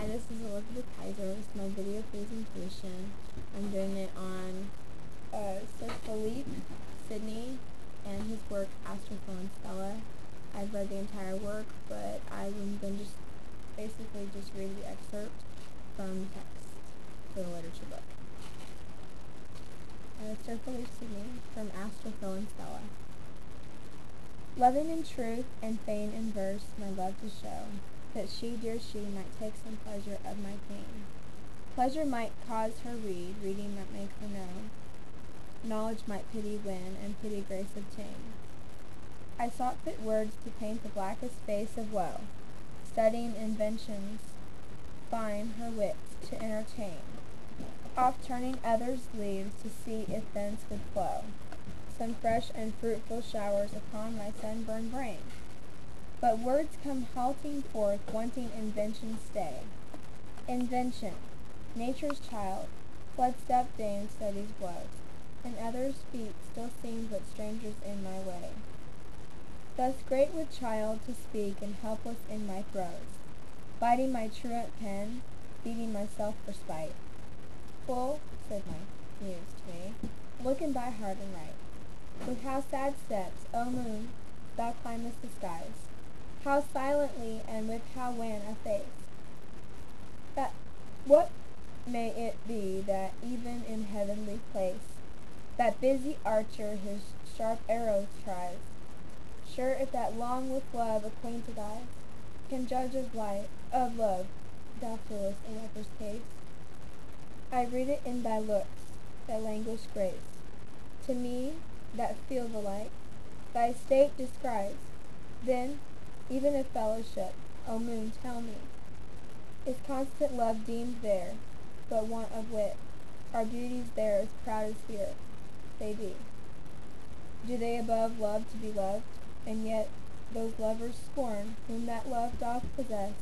Hi, this is Elizabeth Kaiser. It's my video presentation. I'm doing it on Sir Philippe Sidney and his work Astrophil and Stella. I've read the entire work, but I'm going to basically just read the excerpt from the text for the literature book. Sir Philippe Sidney from Astrophil and Stella. Loving in truth and fain in verse my love to show, that she, dear she, might take some pleasure of my pain. Pleasure might cause her read, reading might make her know. Knowledge might pity win, and pity grace obtain. I sought fit words to paint the blackest face of woe, studying inventions fine her wits to entertain, oft turning others' leaves to see if thence would flow some fresh and fruitful showers upon my sunburned brain. But words come halting forth, wanting invention's stay. Invention, nature's child, fled step-dame studies was, and others' feet still seem but strangers in my way. Thus great with child to speak, and helpless in my throes, biting my truant pen, beating myself for spite. Full, said my muse to me, look in thy heart and write. With how sad steps, O moon, thou climbest the skies, how silently and with how wan a face. That what may it be that even in heavenly place, that busy archer his sharp arrows tries? Sure, if that long with love acquainted eyes can judge of love, thou foolest a lover's case. I read it in thy looks, thy languished grace. To me, that feel the like, thy state describes. Then, even if fellowship, O moon, tell me, is constant love deemed there, but want of wit? Are beauties there as proud as here? They be. Do they above love to be loved? And yet those lovers scorn, whom that love doth possess,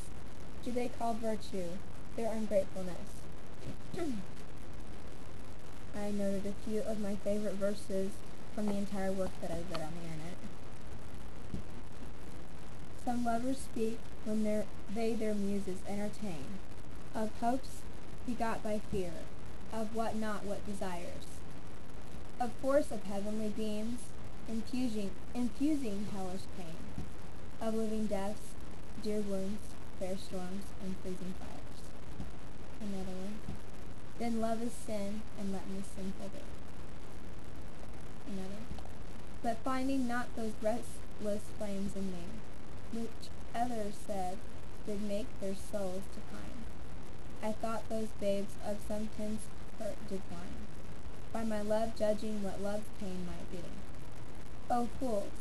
do they call virtue their ungratefulness? I noted a few of my favorite verses from the entire work that I read on the internet. Some lovers speak when they their muses entertain, of hopes begot by fear, of what not what desires, of force of heavenly beams, infusing hellish pain, of living deaths, dear wounds, fair storms, and freezing fires. Another one. Then love is sin, and let me sinful be. Another. But finding not those restless flames in me, which others said did make their souls to pine, I thought those babes of some tense hurt did whine, by my love judging what love's pain might be. O fools,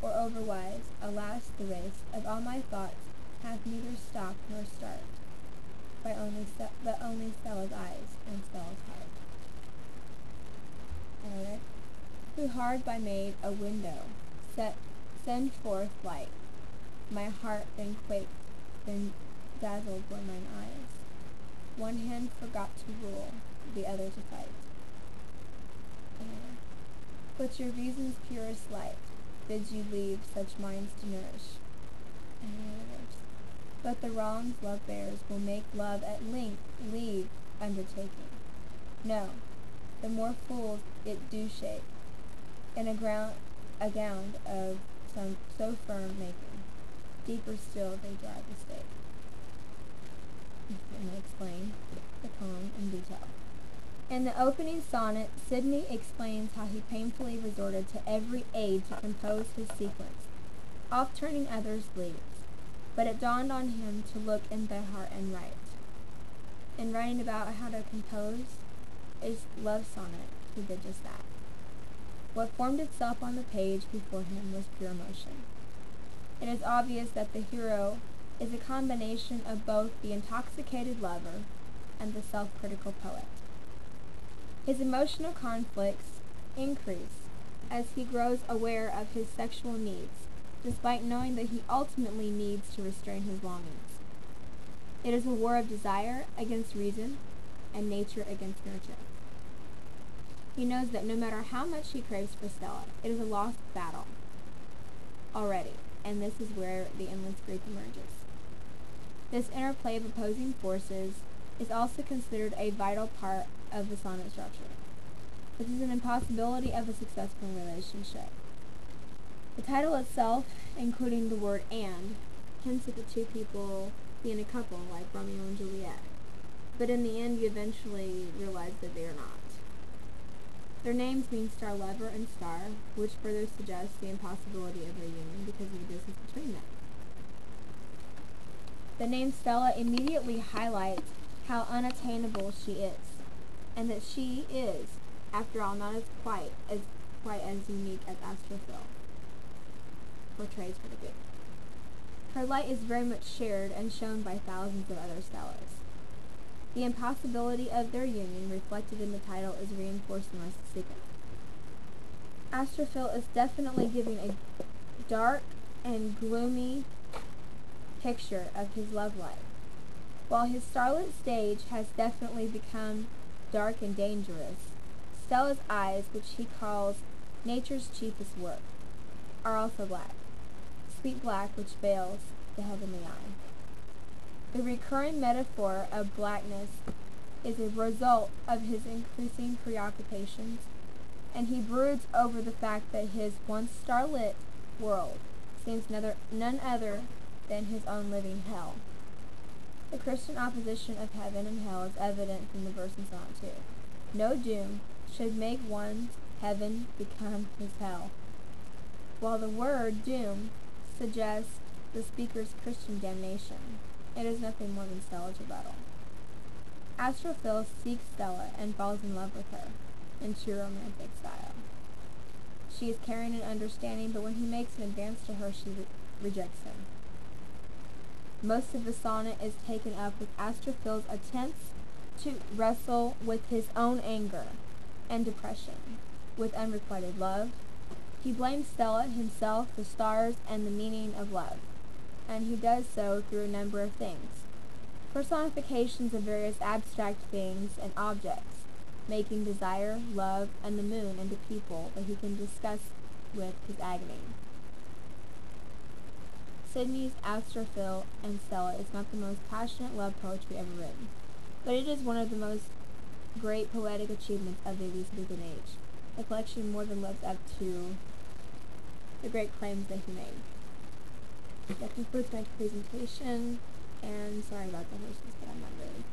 or overwise, alas, the race of all my thoughts hath neither stop nor start, but only Stella's eyes and Stella's heart. Another. Who hard by made a window send forth light. My heart then quaked, then dazzled were mine eyes. One hand forgot to rule, the other to fight. Another. But your reason's purest light bids you leave such minds to nourish. Another. But the wrongs love bears will make love at length leave undertaking. No, the more fools it do shape, in a gown of some so firm making, deeper still they drive the stake. And I explain the poem in detail. In the opening sonnet, Sidney explains how he painfully resorted to every aid to compose his sequence, oft turning others' leaves. But it dawned on him to look in their heart and write. In writing about how to compose a love sonnet, he did just that. What formed itself on the page before him was pure emotion. It is obvious that the hero is a combination of both the intoxicated lover and the self-critical poet. His emotional conflicts increase as he grows aware of his sexual needs, despite knowing that he ultimately needs to restrain his longings. It is a war of desire against reason and nature against nurture. He knows that no matter how much he craves for Stella, it is a lost battle already, and this is where the endless grief emerges. This interplay of opposing forces is also considered a vital part of the sonnet structure. This is an impossibility of a successful relationship. The title itself, including the word and, hints at the two people being a couple, like Romeo and Juliet. But in the end, you eventually realize that they are not. Their names mean star lover and star, which further suggests the impossibility of their union because of the distance between them. The name Stella immediately highlights how unattainable she is, and that she is, after all, not quite as unique as Astrophil portrays her to be. Her light is very much shared and shown by thousands of other Stellas. The impossibility of their union, reflected in the title, is reinforced in the second. Astrophil is definitely giving a dark and gloomy picture of his love life, while his starlit stage has definitely become dark and dangerous. Stella's eyes, which he calls nature's chiefest work, are also black, sweet black which veils the heavenly eye. The recurring metaphor of blackness is a result of his increasing preoccupations, and he broods over the fact that his once starlit world seems none other than his own living hell. The Christian opposition of heaven and hell is evident from the verse in Sonnet 2. No doom should make one's heaven become his hell, while the word doom suggests the speaker's Christian damnation. It is nothing more than Stella's rebuttal. Astrophil seeks Stella and falls in love with her, in true romantic style. She is caring and understanding, but when he makes an advance to her, she rejects him. Most of the sonnet is taken up with Astrophil's attempts to wrestle with his own anger and depression, with unrequited love. He blames Stella, himself, the stars, and the meaning of love, and he does so through a number of things. Personifications of various abstract things and objects, making desire, love, and the moon into people that he can discuss with his agony. Sidney's Astrophil and Stella is not the most passionate love poetry ever written, but it is one of the most great poetic achievements of the Elizabethan age. The collection more than lives up to the great claims that he made. That concludes my presentation, and sorry about the horses, but I'm not really